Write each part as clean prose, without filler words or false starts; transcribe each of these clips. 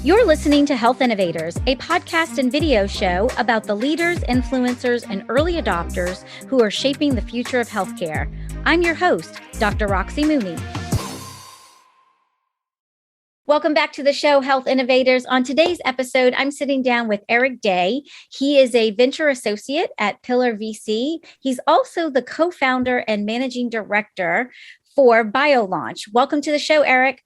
You're listening to Health Innovators, a podcast and video show about the leaders, influencers, and early adopters who are shaping the future of healthcare. I'm your host, Dr. Roxy Mooney. Welcome back to the show, Health Innovators. On today's episode, I'm sitting down with Eric Day. He is a venture associate at Pillar VC. He's also the co-founder and managing director for BioLaunch. Welcome to the show, Eric.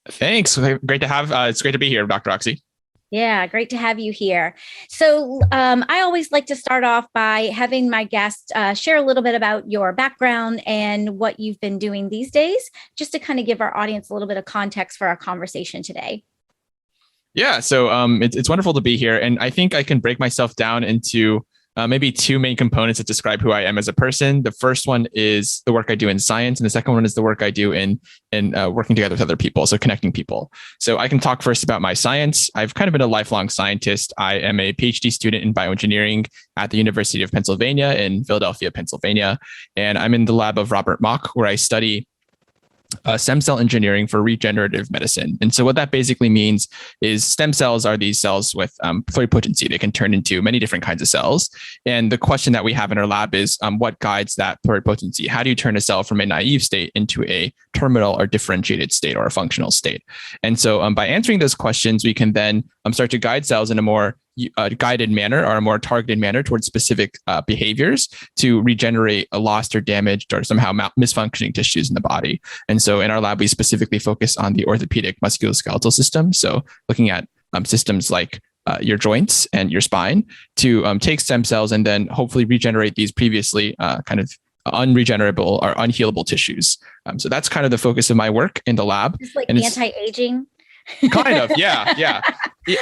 Thanks. Great to have. It's great to be here, Dr. Roxy. Yeah, great to have you here. So I always like to start off by having my guests share a little bit about your background and what you've been doing these days, just to kind of give our audience a little bit of context for our conversation today. Yeah, so it's wonderful to be here. And I think I can break myself down into maybe two main components that describe who I am as a person. The first one is the work I do in science, and the second one is the work I do in working together with other people, so connecting people. So I can talk first about my science. I've kind of been a lifelong scientist. I am a PhD student in bioengineering at the University of Pennsylvania in Philadelphia, Pennsylvania, and I'm in the lab of Robert Mock, where I study stem cell engineering for regenerative medicine. And so what that basically means is stem cells are these cells with pluripotency. They can turn into many different kinds of cells. And the question that we have in our lab is what guides that pluripotency? How do you turn a cell from a naive state into a terminal or differentiated state or a functional state? And so by answering those questions, we can then start to guide cells in a more guided manner or a more targeted manner towards specific behaviors to regenerate a lost or damaged or somehow misfunctioning tissues in the body. And so in our lab, we specifically focus on the orthopedic musculoskeletal system. So looking at systems like your joints and your spine to take stem cells and then hopefully regenerate these previously kind of unregenerable or unhealable tissues. So that's kind of the focus of my work in the lab. It's like anti-aging. Kind of, yeah,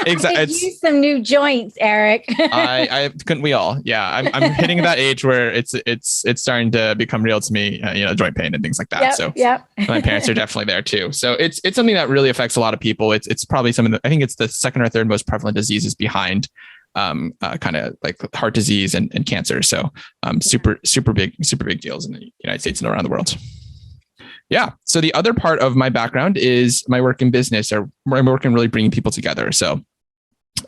exactly. Use some new joints, Eric. I couldn't we all? Yeah, I'm hitting that age where it's starting to become real to me. Joint pain and things like that. My parents are definitely there too. So it's something that really affects a lot of people. It's probably something that I think it's the second or third most prevalent diseases behind kind of like heart disease and cancer. So super big deals in the United States and around the world. Yeah. So the other part of my background is my work in business or my work in really bringing people together. So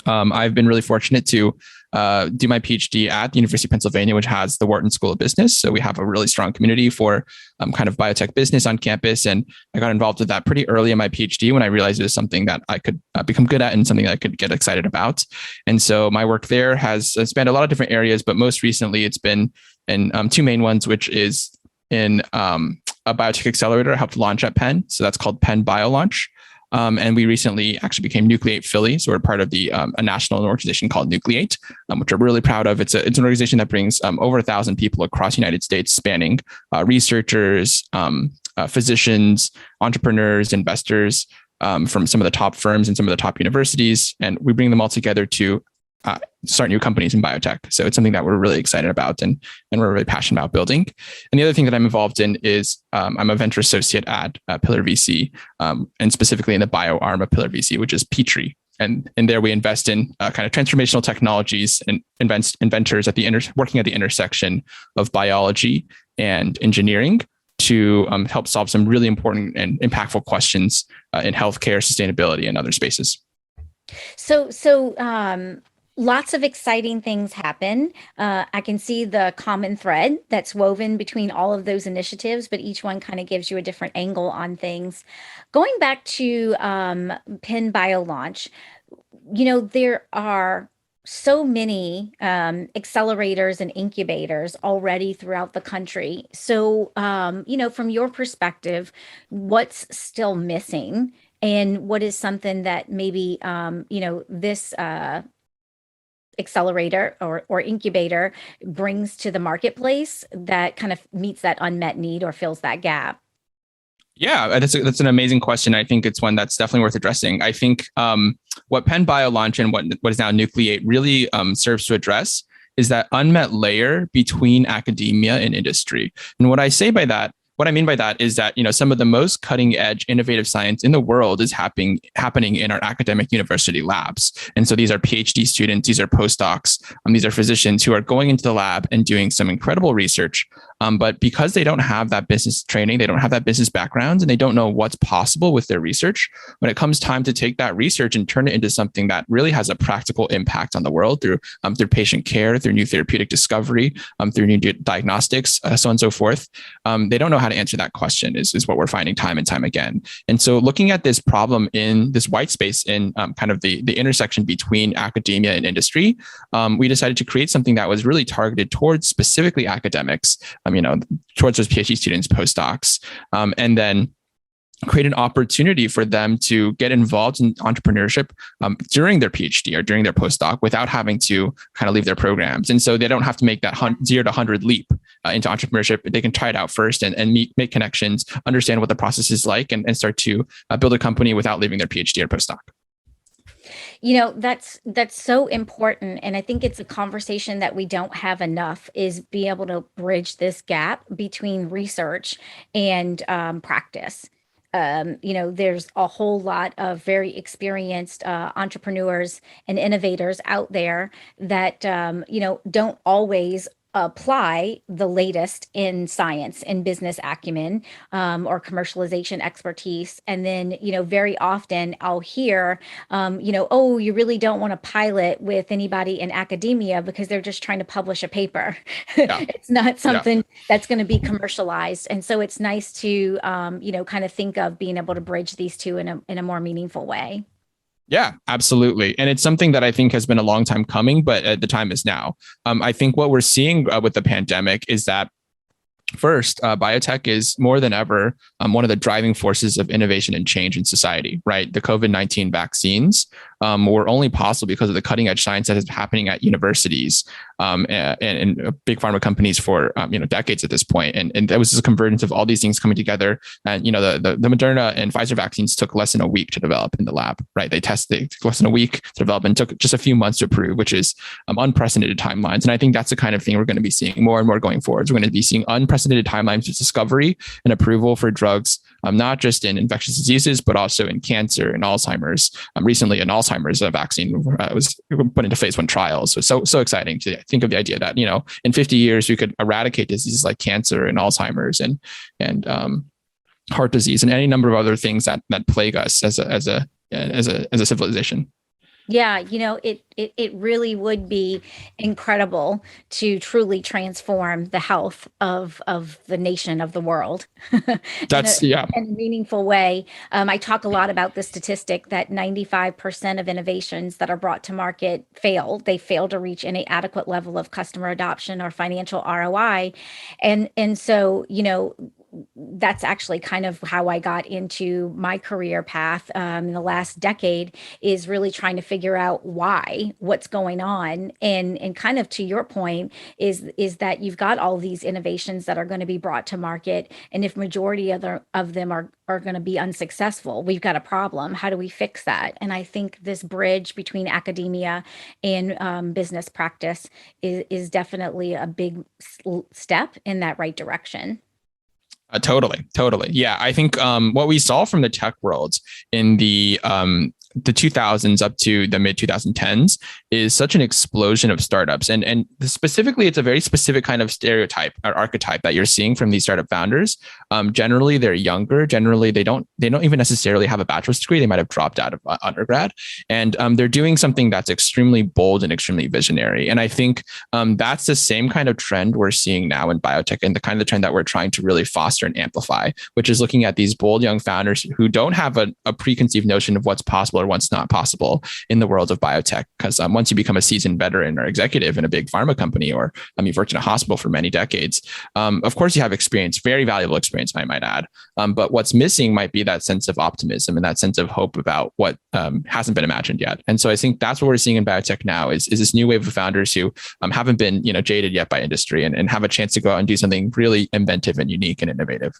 I've been really fortunate to do my PhD at the University of Pennsylvania, which has the Wharton School of Business. So we have a really strong community for kind of biotech business on campus. And I got involved with that pretty early in my PhD when I realized it was something that I could become good at and something that I could get excited about. And so my work there has spanned a lot of different areas, but most recently it's been in two main ones, which is in a biotech accelerator I helped launch at Penn. So that's called Penn BioLaunch. And we recently actually became Nucleate Philly. So we're part of the a national organization called Nucleate, which we're really proud of. It's an organization that brings over 1,000 people across the United States, spanning researchers, physicians, entrepreneurs, investors from some of the top firms and some of the top universities. And we bring them all together to start new companies in biotech. So it's something that we're really excited about and we're really passionate about building. And the other thing that I'm involved in is I'm a venture associate at Pillar VC, and specifically in the bio arm of Pillar VC, which is Petri. And there we invest in kind of transformational technologies and inventors working at the intersection of biology and engineering to help solve some really important and impactful questions in healthcare, sustainability, and other spaces. So lots of exciting things happen. I can see the common thread that's woven between all of those initiatives, but each one kind of gives you a different angle on things. Going back to Penn BioLaunch, there are so many accelerators and incubators already throughout the country. So, from your perspective, what's still missing? And what is something that maybe, this accelerator or incubator brings to the marketplace that kind of meets that unmet need or fills that gap? Yeah, that's an amazing question. I think it's one that's definitely worth addressing. I think what Penn BioLaunch and what is now Nucleate really serves to address is that unmet layer between academia and industry. And what I say by that what I mean by that is that, some of the most cutting edge innovative science in the world is happening in our academic university labs. And so these are PhD students, these are postdocs, these are physicians who are going into the lab and doing some incredible research. But because they don't have that business training, they don't have that business background, and they don't know what's possible with their research, when it comes time to take that research and turn it into something that really has a practical impact on the world through patient care, through new therapeutic discovery, through new diagnostics, so on and so forth, they don't know how to answer that question is what we're finding time and time again. And so looking at this problem in this white space in kind of the intersection between academia and industry, we decided to create something that was really targeted towards specifically academics, towards those PhD students, postdocs, and then create an opportunity for them to get involved in entrepreneurship during their PhD or during their postdoc without having to kind of leave their programs. And so they don't have to make that 0 to 100 leap into entrepreneurship. They can try it out first and make connections, understand what the process is like, and start to build a company without leaving their PhD or postdoc. That's so important. And I think it's a conversation that we don't have enough, is be able to bridge this gap between research and practice. There's a whole lot of very experienced entrepreneurs and innovators out there that, don't always apply the latest in science and business acumen, or commercialization expertise. And then, very often I'll hear, oh, you really don't want to pilot with anybody in academia because they're just trying to publish a paper. Yeah. It's not something that's going to be commercialized. And so it's nice to, kind of think of being able to bridge these two in a more meaningful way. Yeah, absolutely. And it's something that I think has been a long time coming, but the time is now. I think what we're seeing with the pandemic is that first, biotech is more than ever one of the driving forces of innovation and change in society, right? The COVID-19 vaccines were only possible because of the cutting edge science that is happening at universities and big pharma companies for decades at this point. And that was just a convergence of all these things coming together. And the Moderna and Pfizer vaccines took less than a week to develop in the lab, right? They took less than a week to develop and took just a few months to approve, which is unprecedented timelines. And I think that's the kind of thing we're going to be seeing more and more going forward. We're going to be seeing unprecedented timelines for discovery and approval for drugs, not just in infectious diseases, but also in cancer and Alzheimer's. Recently, an Alzheimer's vaccine was put into phase 1 trials. So exciting to think of the idea that, in 50 years, we could eradicate diseases like cancer and Alzheimer's and heart disease and any number of other things that plague us as a civilization. Yeah, it really would be incredible to truly transform the health of the nation, of the world. That's in a meaningful way. I talk a lot about the statistic that 95% of innovations that are brought to market fail. They fail to reach any adequate level of customer adoption or financial ROI. And so, that's actually kind of how I got into my career path in the last decade, is really trying to figure out what's going on. And kind of to your point is that you've got all these innovations that are going to be brought to market. And if majority of them are going to be unsuccessful, we've got a problem. How do we fix that? And I think this bridge between academia and business practice is definitely a big step in that right direction. Totally. Yeah, I think what we saw from the tech world in the 2000s up to the mid 2010s is such an explosion of startups. And specifically, it's a very specific kind of stereotype or archetype that you're seeing from these startup founders. Generally, they're younger. Generally, they don't even necessarily have a bachelor's degree. They might have dropped out of undergrad. And they're doing something that's extremely bold and extremely visionary. And I think that's the same kind of trend we're seeing now in biotech, and the kind of trend that we're trying to really foster and amplify, which is looking at these bold young founders who don't have a preconceived notion of what's possible or what's not possible in the world of biotech. Because once you become a seasoned veteran or executive in a big pharma company, or you've worked in a hospital for many decades, of course you have experience, very valuable experience, I might add. But what's missing might be that sense of optimism and that sense of hope about what hasn't been imagined yet. And so I think that's what we're seeing in biotech now is this new wave of founders who haven't been jaded yet by industry and have a chance to go out and do something really inventive and unique and innovative.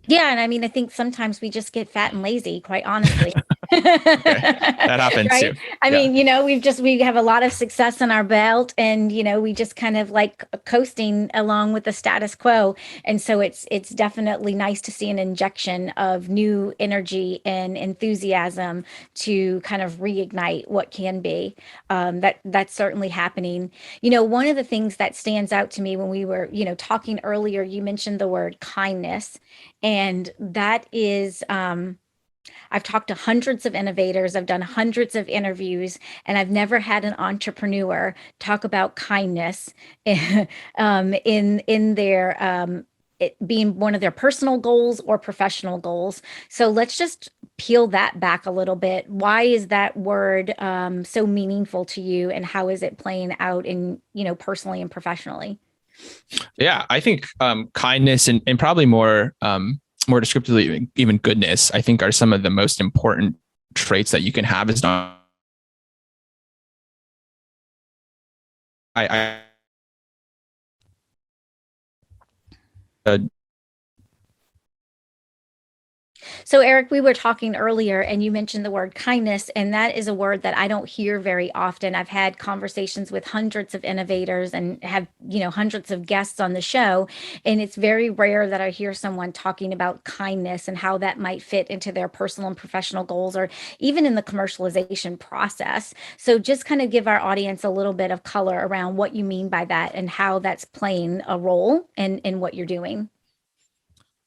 Yeah. And I mean, I think sometimes we just get fat and lazy, quite honestly. Okay. That happens too. Right. I Yeah. mean, we have a lot of success in our belt, and we just kind of like coasting along with the status quo. And so it's definitely nice to see an injection of new energy and enthusiasm to kind of reignite what can be. That's certainly happening. One of the things that stands out to me when we were, talking earlier, you mentioned the word kindness, and that is, I've talked to hundreds of innovators, I've done hundreds of interviews, and I've never had an entrepreneur talk about kindness in their it being one of their personal goals or professional goals. So let's just peel that back a little bit. Why is that word so meaningful to you, and how is it playing out in, personally and professionally? Yeah, I think kindness and probably more descriptively, even goodness, I think are some of the most important traits that you can have as not. I uh, So, Eric, we were talking earlier and you mentioned the word kindness, and that is a word that I don't hear very often. I've had conversations with hundreds of innovators and have, hundreds of guests on the show, and it's very rare that I hear someone talking about kindness and how that might fit into their personal and professional goals or even in the commercialization process. So, just kind of give our audience a little bit of color around what you mean by that and how that's playing a role in what you're doing.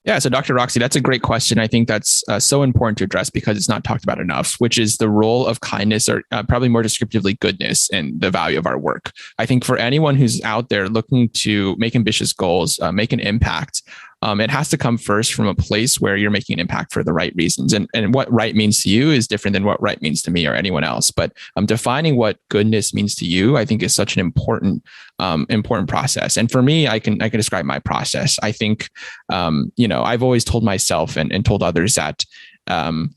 Yeah, so Dr. Roxy, that's a great question. I think that's so important to address because it's not talked about enough, which is the role of kindness, or probably more descriptively goodness, and the value of our work. I think for anyone who's out there looking to make ambitious goals, make an impact, it has to come first from a place where you're making an impact for the right reasons. And what right means to you is different than what right means to me or anyone else. But defining what goodness means to you, I think, is such an important process. And for me, I can describe my process. I think, I've always told myself and told others that I'm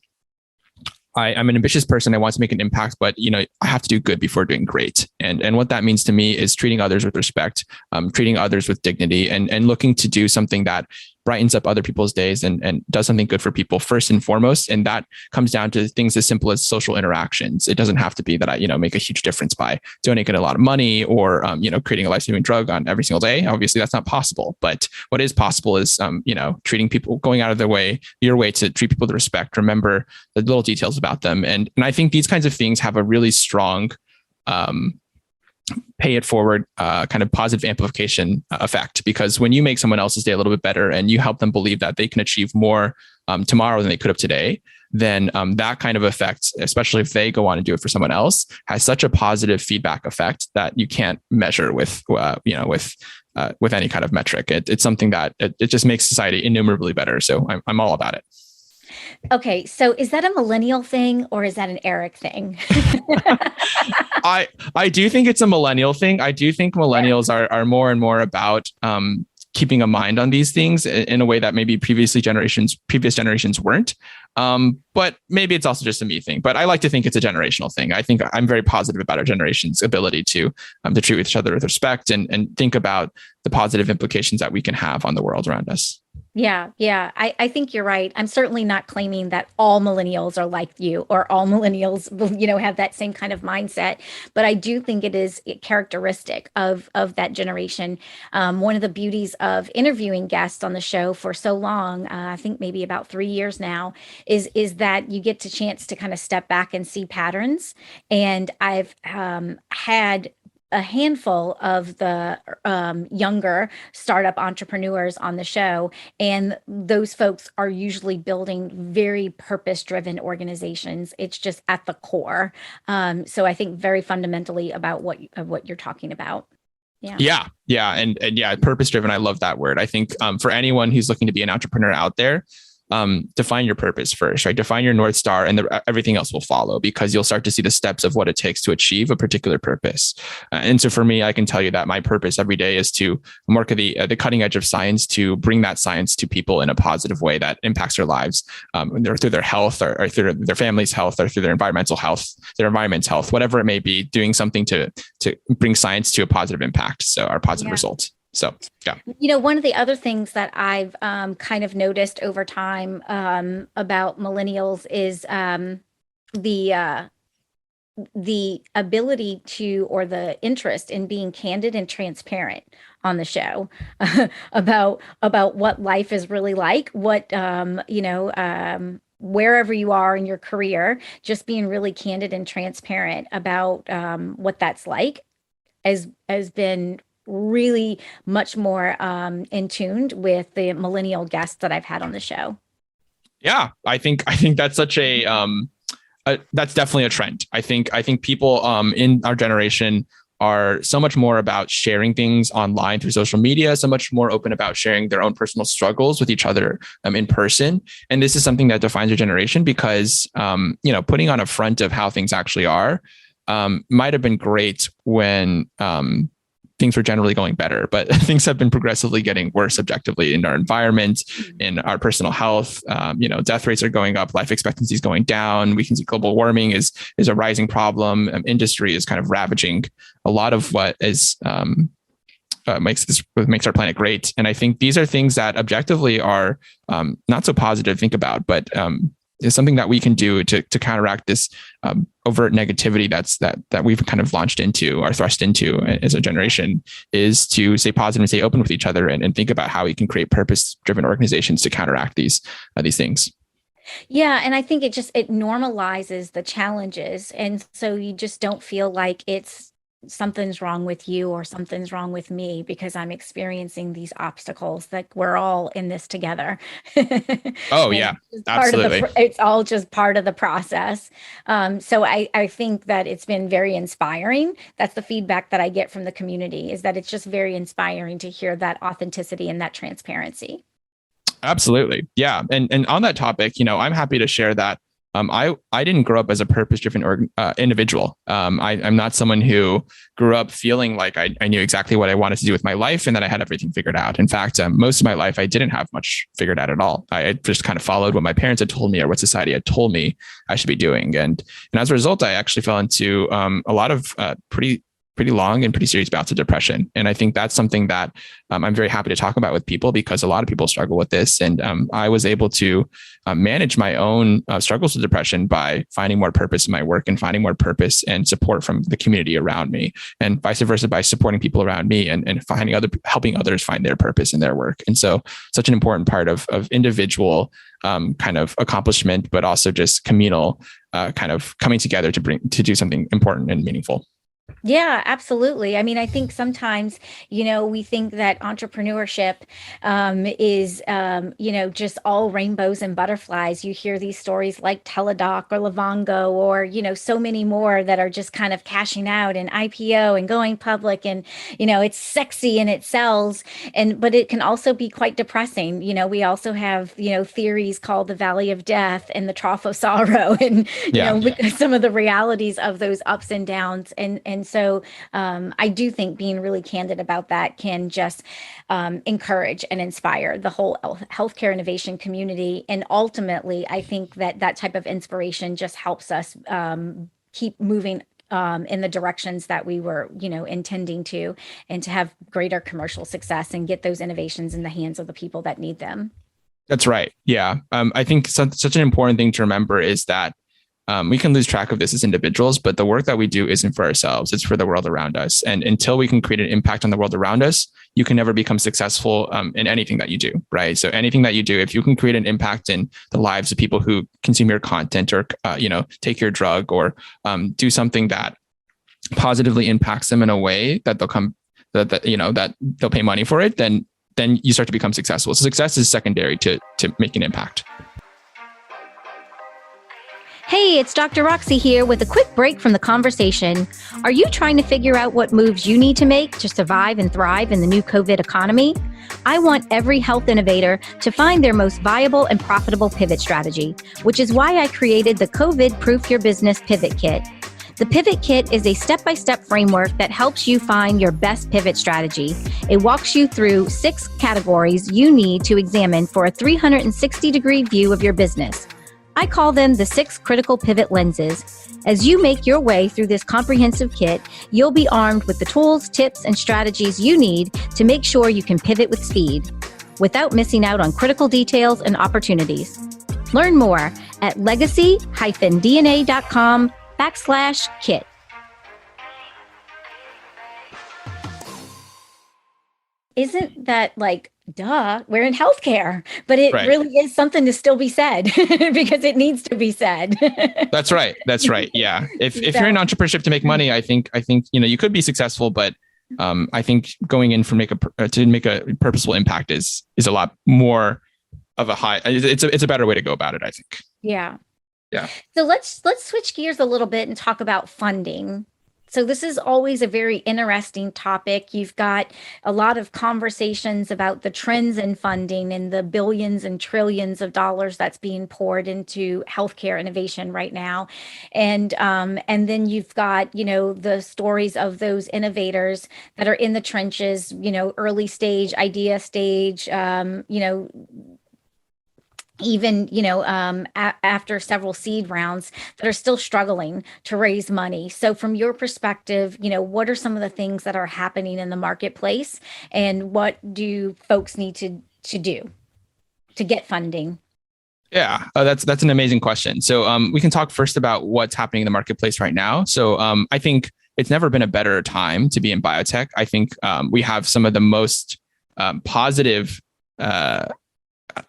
an ambitious person. I want to make an impact, but I have to do good before doing great. And what that means to me is treating others with respect, treating others with dignity, and looking to do something that brightens up other people's days and does something good for people first and foremost. And that comes down to things as simple as social interactions. It doesn't have to be that I, make a huge difference by donating a lot of money or, creating a life-saving drug on every single day. Obviously that's not possible, but what is possible is, treating people, going out of your way to treat people with respect, remember the little details about them. And I think these kinds of things have a really strong, pay it forward kind of positive amplification effect, because when you make someone else's day a little bit better and you help them believe that they can achieve more tomorrow than they could have today, then that kind of effect, especially if they go on and do it for someone else, has such a positive feedback effect that you can't measure with any kind of metric. It's something that it just makes society innumerably better. So I'm all about it. Okay, so is that a millennial thing or is that an Eric thing? I do think it's a millennial thing. I do think millennials are more and more about keeping a mind on these things in a way that maybe previous generations weren't. But maybe it's also just a me thing. But I like to think it's a generational thing. I think I'm very positive about our generation's ability to treat each other with respect and think about the positive implications that we can have on the world around us. Yeah, yeah, I think you're right. I'm certainly not claiming that all millennials are like you or all millennials, have that same kind of mindset. But I do think it is characteristic of that generation. One of the beauties of interviewing guests on the show for so long, I think maybe about 3 years now, is that you get the chance to kind of step back and see patterns. And I've had a handful of the younger startup entrepreneurs on the show, and those folks are usually building very purpose-driven organizations. It's just at the core. So I think very fundamentally about what you're talking about. Yeah. Yeah. And yeah, purpose driven. I love that word. I think for anyone who's looking to be an entrepreneur out there, define your purpose first, right? Define your North Star, and everything else will follow, because you'll start to see the steps of what it takes to achieve a particular purpose. And so for me, I can tell you that my purpose every day is to work at the cutting edge of science, to bring that science to people in a positive way that impacts their lives, through their health or through their family's health or through their environmental health, their environment's health, whatever it may be, doing something to bring science to a positive impact. So our positive results. So, yeah. One of the other things that I've kind of noticed over time about millennials is the ability to, or the interest in being candid and transparent on the show about what life is really like, what wherever you are in your career, just being really candid and transparent about what that's like has been really much more in tune with the millennial guests that I've had on the show. Yeah, I think that's such a that's definitely a trend. I think people in our generation are so much more about sharing things online through social media, so much more open about sharing their own personal struggles with each other in person. And this is something that defines your generation because, putting on a front of how things actually are might have been great when things were generally going better, but things have been progressively getting worse objectively in our environment, in our personal health. Death rates are going up, life expectancy is going down. We can see global warming is a rising problem. Industry is kind of ravaging a lot of what is makes our planet great. And I think these are things that objectively are not so positive to think about, but is something that we can do to counteract this overt negativity that we've kind of launched into or thrust into as a generation, is to stay positive and stay open with each other and think about how we can create purpose-driven organizations to counteract these things. Yeah, and I think it normalizes the challenges, and so you just don't feel like it's something's wrong with you or something's wrong with me because I'm experiencing these obstacles. Like we're all in this together. Oh yeah, absolutely. It's all just part of the process. So I think that it's been very inspiring. That's the feedback that I get from the community, is that it's just very inspiring to hear that authenticity and that transparency. Absolutely. Yeah. And on that topic, I'm happy to share that I didn't grow up as a purpose-driven individual. I'm not someone who grew up feeling like I knew exactly what I wanted to do with my life and that I had everything figured out. In fact, most of my life, I didn't have much figured out at all. I just kind of followed what my parents had told me or what society had told me I should be doing. And as a result, I actually fell into a lot of pretty long and pretty serious bouts of depression. And I think that's something that I'm very happy to talk about with people, because a lot of people struggle with this. And I was able to manage my own struggles with depression by finding more purpose in my work and finding more purpose and support from the community around me, and vice versa by supporting people around me and helping others find their purpose in their work. And so such an important part of individual kind of accomplishment, but also just communal kind of coming together to do something important and meaningful. Yeah, absolutely. I mean, I think sometimes, we think that entrepreneurship is, just all rainbows and butterflies. You hear these stories like Teladoc or Livongo or, so many more that are just kind of cashing out and IPO and going public, and, it's sexy and it sells. But it can also be quite depressing. We also have, theories called the Valley of Death and the Trough of Sorrow and, some of the realities of those ups and downs. And so I do think being really candid about that can just encourage and inspire the whole healthcare innovation community. And ultimately, I think that type of inspiration just helps us keep moving in the directions that we were, intending to, and to have greater commercial success and get those innovations in the hands of the people that need them. That's right. Yeah. I think such an important thing to remember is that we can lose track of this as individuals, but the work that we do isn't for ourselves. It's for the world around us. And until we can create an impact on the world around us, you can never become successful in anything that you do, right? So anything that you do, if you can create an impact in the lives of people who consume your content or, take your drug or do something that positively impacts them in a way that that they'll pay money for it, then you start to become successful. So success is secondary to making an impact. Hey, it's Dr. Roxy here with a quick break from the conversation. Are you trying to figure out what moves you need to make to survive and thrive in the new COVID economy? I want every health innovator to find their most viable and profitable pivot strategy, which is why I created the COVID Proof Your Business Pivot Kit. The Pivot Kit is a step-by-step framework that helps you find your best pivot strategy. It walks you through 6 categories you need to examine for a 360-degree view of your business. I call them the 6 critical pivot lenses. As you make your way through this comprehensive kit, you'll be armed with the tools, tips, and strategies you need to make sure you can pivot with speed, without missing out on critical details and opportunities. Learn more at legacy-dna.com/kit. Isn't that like, duh, we're in healthcare, but it really is something to still be said because it needs to be said. That's right. Yeah. If you're in entrepreneurship to make money, I think, you could be successful, but I think going in to make a purposeful impact is a lot more of a high. It's a better way to go about it, I think. Yeah. Yeah. So let's switch gears a little bit and talk about funding. So this is always a very interesting topic. You've got a lot of conversations about the trends in funding and the billions and trillions of dollars that's being poured into healthcare innovation right now. And then you've got, the stories of those innovators that are in the trenches, early stage, idea stage, even after several seed rounds that are still struggling to raise money. So from your perspective, what are some of the things that are happening in the marketplace, and what do folks need to do to get funding? Yeah, that's an amazing question. So we can talk first about what's happening in the marketplace right now. So I think it's never been a better time to be in biotech. I think we have some of the most positive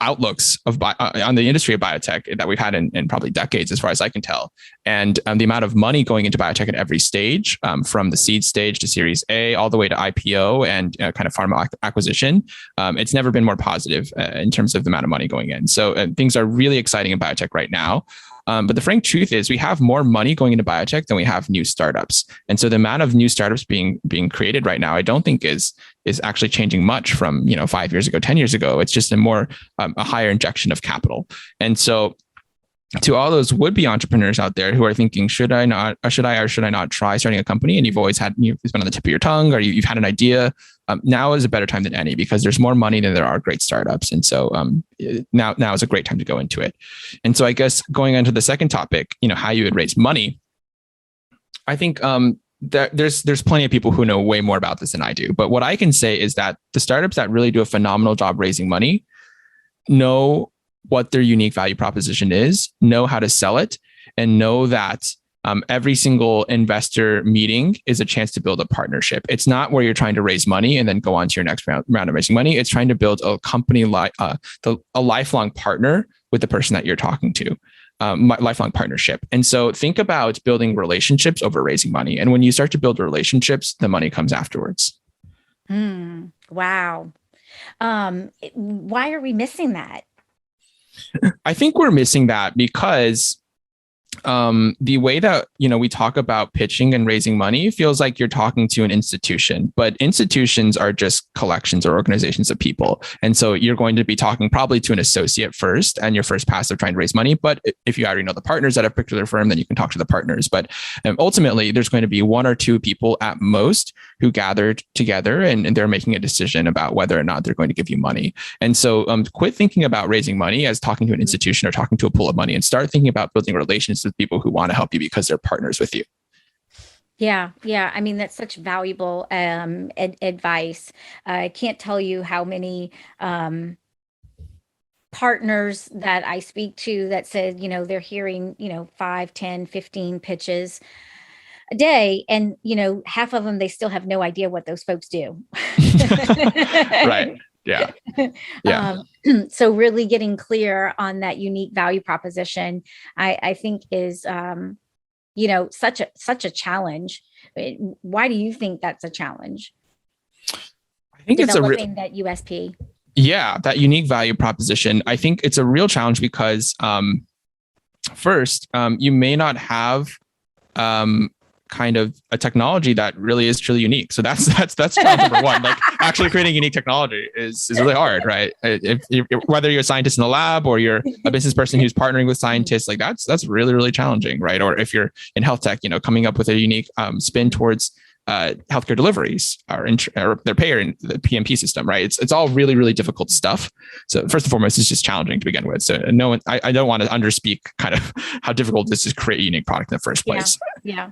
outlooks on the industry of biotech that we've had in probably decades, as far as I can tell. And the amount of money going into biotech at every stage, from the seed stage to Series A, all the way to IPO and kind of pharma acquisition, it's never been more positive in terms of the amount of money going in. So things are really exciting in biotech right now. But the frank truth is we have more money going into biotech than we have new startups. And so the amount of new startups being created right now, I don't think is actually changing much from 5 years ago, 10 years ago. It's just a higher injection of capital. And so to all those would-be entrepreneurs out there who are thinking, should I not try starting a company? And you've been on the tip of your tongue, or you've had an idea. Now is a better time than any, because there's more money than there are great startups. And so now is a great time to go into it. And so I guess going into the second topic, how you would raise money, I think there's plenty of people who know way more about this than I do. But what I can say is that the startups that really do a phenomenal job raising money know what their unique value proposition is, know how to sell it, and know that every single investor meeting is a chance to build a partnership. It's not where you're trying to raise money and then go on to your next round of raising money. It's trying to build a company a lifelong partner with the person that you're talking to. Lifelong partnership. And so think about building relationships over raising money. And when you start to build relationships, the money comes afterwards. Wow. Why are we missing that? I think we're missing that because the way that we talk about pitching and raising money feels like you're talking to an institution, but institutions are just collections or organizations of people. And so you're going to be talking probably to an associate first, and your first pass of trying to raise money. But if you already know the partners at a particular firm, then you can talk to the partners. But ultimately, there's going to be one or two people at most who gathered together, and they're making a decision about whether or not they're going to give you money. And so quit thinking about raising money as talking to an institution or talking to a pool of money, and start thinking about building relations with people who want to help you because they're partners with you. Yeah. I mean, that's such valuable advice. I can't tell you how many partners that I speak to that said, they're hearing, 5, 10, 15 pitches a day. And, half of them, they still have no idea what those folks do. Right. Yeah. So really getting clear on that unique value proposition, I think is, such a challenge. Why do you think that's a challenge? I think developing that USP. Yeah, that unique value proposition. I think it's a real challenge because first, you may not have kind of a technology that really is truly unique. So that's challenge number one. Like actually creating unique technology is really hard, right? If whether you're a scientist in the lab or you're a business person who's partnering with scientists, like that's really, really challenging, right? Or if you're in health tech, coming up with a unique spin towards healthcare deliveries or their payer in the PMP system, right? It's all really, really difficult stuff. So first and foremost, it's just challenging to begin with. So I don't want to underspeak kind of how difficult this is to create a unique product in the first place. Yeah.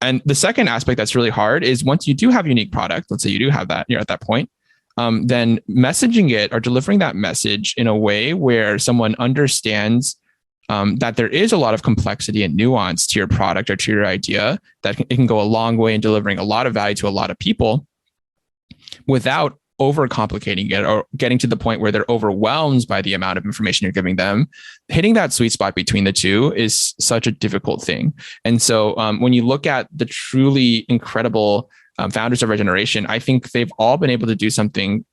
And the second aspect that's really hard is once you do have a unique product, let's say you do have that, you're at that point, then messaging it or delivering that message in a way where someone understands that there is a lot of complexity and nuance to your product or to your idea, that it can go a long way in delivering a lot of value to a lot of people without overcomplicating it or getting to the point where they're overwhelmed by the amount of information you're giving them. Hitting that sweet spot between the two is such a difficult thing. And so when you look at the truly incredible founders of our generation, I think they've all been able to do something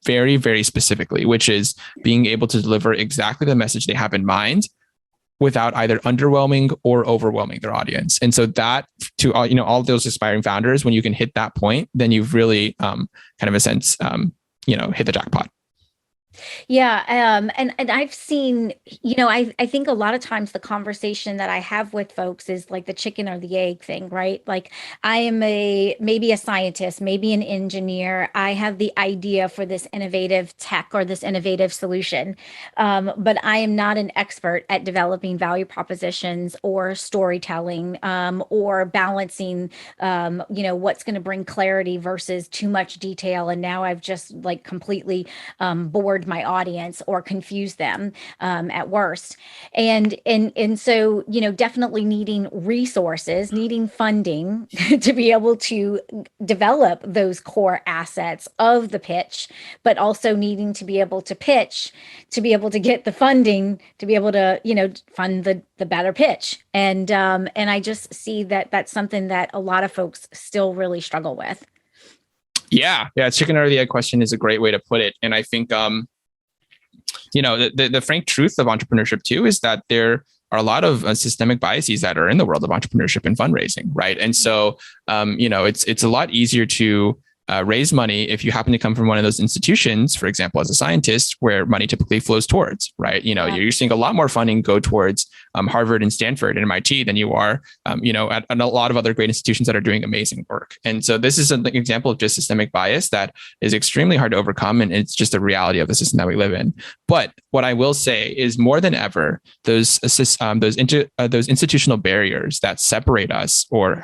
very, very specifically, which is being able to deliver exactly the message they have in mind without either underwhelming or overwhelming their audience. And so that, to all, all of those aspiring founders, when you can hit that point, then you've really kind of a sense, hit the jackpot. Yeah, and I've seen, I think a lot of times the conversation that I have with folks is like the chicken or the egg thing, right? Like I am maybe a scientist, maybe an engineer. I have the idea for this innovative tech or this innovative solution, but I am not an expert at developing value propositions or storytelling, or balancing, what's going to bring clarity versus too much detail. And now I've just like completely bored my audience or confuse them, at worst. And so, definitely needing resources, needing funding to be able to develop those core assets of the pitch, but also needing to be able to pitch, to be able to get the funding, to be able to, fund the better pitch. And I just see that that's something that a lot of folks still really struggle with. Yeah. Chicken or the egg question is a great way to put it. And I think, the frank truth of entrepreneurship too is that there are a lot of systemic biases that are in the world of entrepreneurship and fundraising, right? And so, it's a lot easier to raise money if you happen to come from one of those institutions, for example, as a scientist, where money typically flows towards, right? You're seeing a lot more funding go towards Harvard and Stanford and MIT than you are, at a lot of other great institutions that are doing amazing work. And so this is an example of just systemic bias that is extremely hard to overcome. And it's just the reality of the system that we live in. But what I will say is more than ever, those institutional barriers that separate us or,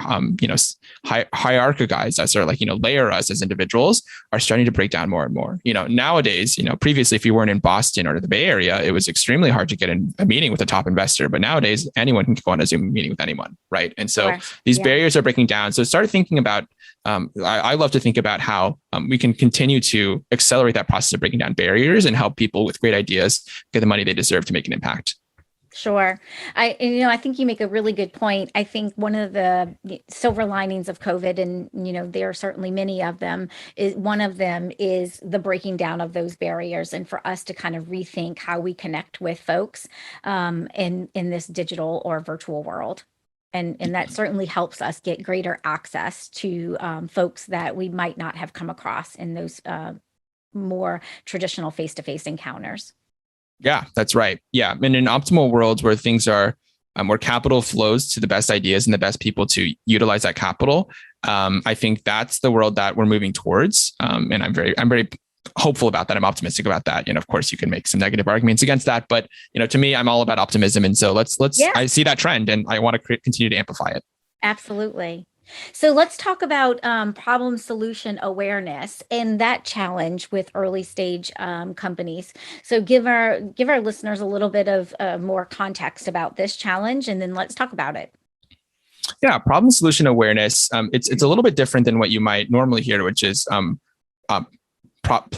hierarchize us or layer us as individuals are starting to break down more and more. Nowadays, previously, if you weren't in Boston or the Bay Area, it was extremely hard to get in a meeting with a top investor. But nowadays, anyone can go on a Zoom meeting with anyone, right? And so these barriers are breaking down. So start thinking about, I love to think about how we can continue to accelerate that process of breaking down barriers and help people with great ideas get the money they deserve to make an impact. Sure. I think you make a really good point. I think one of the silver linings of COVID, and, there are certainly many of them, is one of them is the breaking down of those barriers and for us to kind of rethink how we connect with folks, in this digital or virtual world. And that certainly helps us get greater access to folks that we might not have come across in those more traditional face-to-face encounters. Yeah, that's right. Yeah. And in optimal worlds where things are, where capital flows to the best ideas and the best people to utilize that capital, I think that's the world that we're moving towards. And I'm very hopeful about that. I'm optimistic about that. Of course you can make some negative arguments against that, but to me, I'm all about optimism. And so I see that trend and I want to continue to amplify it. Absolutely. So let's talk about problem solution awareness and that challenge with early stage companies. So give our listeners a little bit of more context about this challenge, and then let's talk about it. Yeah, problem solution awareness. It's a little bit different than what you might normally hear, which is product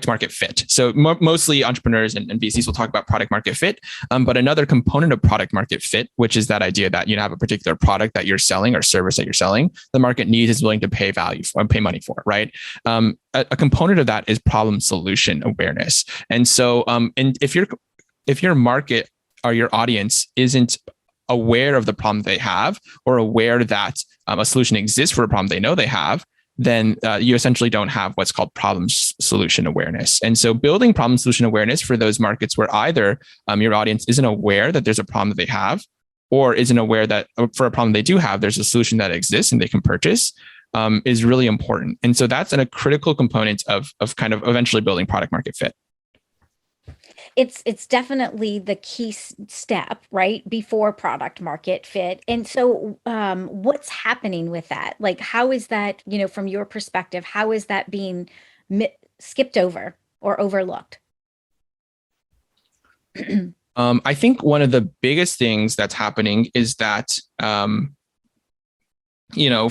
market fit. So mostly entrepreneurs and VCs will talk about product market fit. But another component of product market fit, which is that idea that you have a particular product that you're selling or service that you're selling, the market needs is willing to pay money for, right? A component of that is problem solution awareness. And so, and if your market or your audience isn't aware of the problem they have or aware that a solution exists for a problem they know they have, then you essentially don't have what's called problem solution awareness. And so building problem solution awareness for those markets where either your audience isn't aware that there's a problem that they have or isn't aware that for a problem they do have, there's a solution that exists and they can purchase, is really important. And so that's a critical component of kind of eventually building product market fit. It's definitely the key step, right, before product market fit. And so what's happening with that? Like, how is that, from your perspective, how is that being skipped over or overlooked? I think one of the biggest things that's happening is that,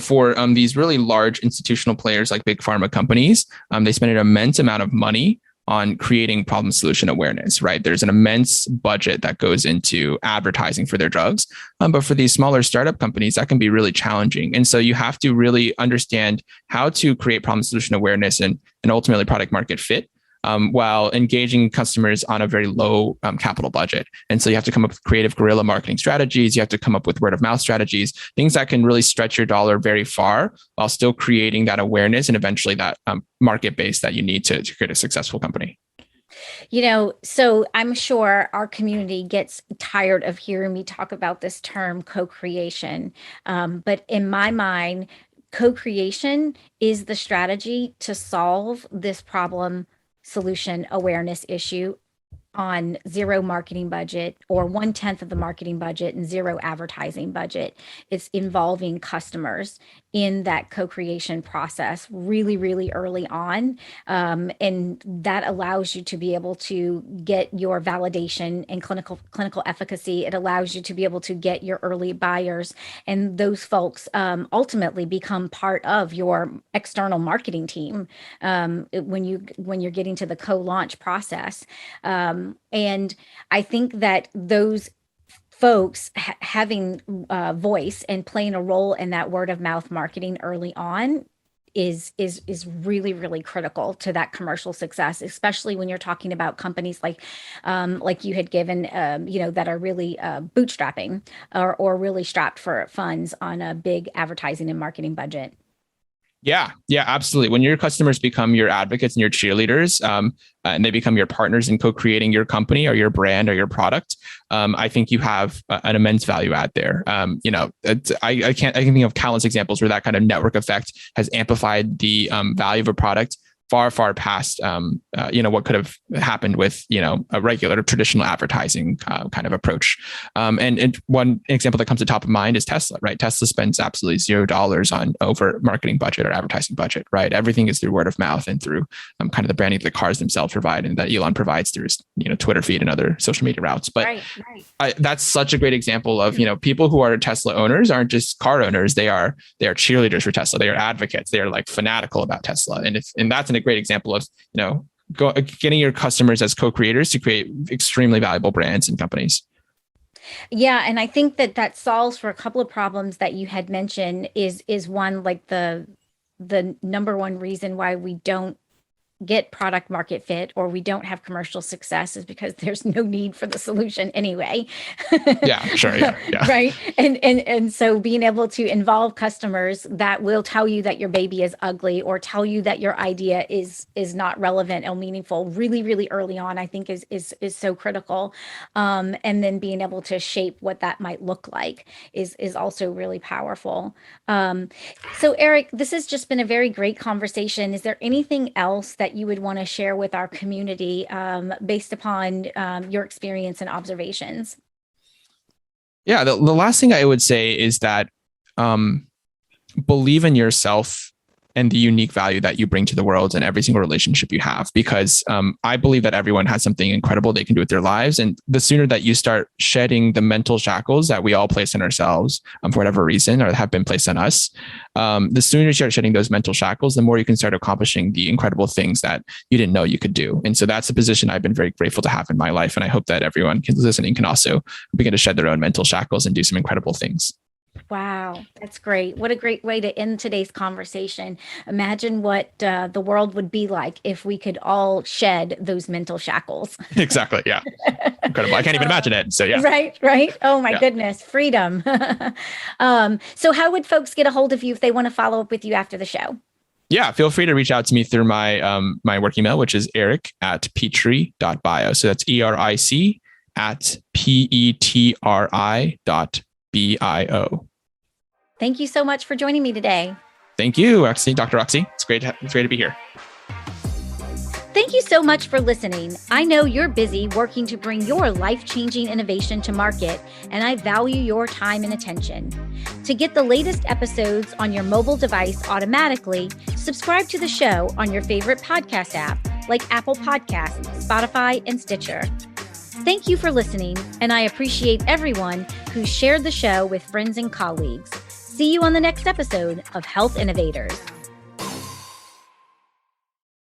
for these really large institutional players like big pharma companies, they spend an immense amount of money on creating problem solution awareness, right? There's an immense budget that goes into advertising for their drugs. But for these smaller startup companies, that can be really challenging. And so you have to really understand how to create problem solution awareness and ultimately product market fit, while engaging customers on a very low capital budget. And so you have to come up with creative guerrilla marketing strategies. You have to come up with word of mouth strategies, things that can really stretch your dollar very far while still creating that awareness and eventually that market base that you need to create a successful company. So I'm sure our community gets tired of hearing me talk about this term co-creation. But in my mind, co-creation is the strategy to solve this problem solution awareness issue on zero marketing budget or 1/10 of the marketing budget and zero advertising budget. It's involving customers in that co-creation process really, really early on. And that allows you to be able to get your validation and clinical efficacy. It allows you to be able to get your early buyers, and those folks ultimately become part of your external marketing team when you're getting to the co-launch process. And I think that those folks having voice and playing a role in that word of mouth marketing early on is really, really critical to that commercial success, especially when you're talking about companies like you had given, that are really bootstrapping or really strapped for funds on a big advertising and marketing budget. Yeah, absolutely. When your customers become your advocates and your cheerleaders, and they become your partners in co-creating your company or your brand or your product, I think you have an immense value add there. I can think of countless examples where that kind of network effect has amplified the value of a product far past what could have happened with a regular traditional advertising kind of approach. And one example that comes to top of mind is Tesla, right? Tesla spends absolutely $0 on over marketing budget or advertising budget, right? Everything is through word of mouth and through kind of the branding that the cars themselves provide and that Elon provides through his Twitter feed and other social media routes. But that's such a great example of people who are Tesla owners aren't just car owners; they are cheerleaders for Tesla. They are advocates. They are like fanatical about Tesla, and that's a great example of getting your customers as co-creators to create extremely valuable brands and companies. Yeah, and I think that solves for a couple of problems that you had mentioned. Is one, like the number one reason why we don't get product market fit or we don't have commercial success is because there's no need for the solution anyway. Yeah, sure. Yeah. Right. And so being able to involve customers that will tell you that your baby is ugly or tell you that your idea is not relevant or meaningful really, really early on, I think is so critical. And then being able to shape what that might look like is also really powerful. So Eric, this has just been a very great conversation. Is there anything else that you would want to share with our community based upon your experience and observations? Yeah, the last thing I would say is that believe in yourself and the unique value that you bring to the world and every single relationship you have, because I believe that everyone has something incredible they can do with their lives. And the sooner that you start shedding the mental shackles that we all place on ourselves for whatever reason or have been placed on us, the sooner you start shedding those mental shackles, the more you can start accomplishing the incredible things that you didn't know you could do. And so that's a position I've been very grateful to have in my life. And I hope that everyone listening can also begin to shed their own mental shackles and do some incredible things. Wow, that's great. What a great way to end today's conversation. Imagine what the world would be like if we could all shed those mental shackles. Exactly. Yeah. Incredible. I can't even imagine it. So yeah. Right. Oh my goodness. Freedom. So how would folks get a hold of you if they want to follow up with you after the show? Yeah, feel free to reach out to me through my my work email, which is eric@petri.bio. So that's ERIC@PETRI.bio. Thank you so much for joining me today. Thank you, Dr. Roxy. It's great to be here. Thank you so much for listening. I know you're busy working to bring your life-changing innovation to market, and I value your time and attention. To get the latest episodes on your mobile device automatically, subscribe to the show on your favorite podcast app like Apple Podcasts, Spotify, and Stitcher. Thank you for listening, and I appreciate everyone who shared the show with friends and colleagues. See you on the next episode of Health Innovators.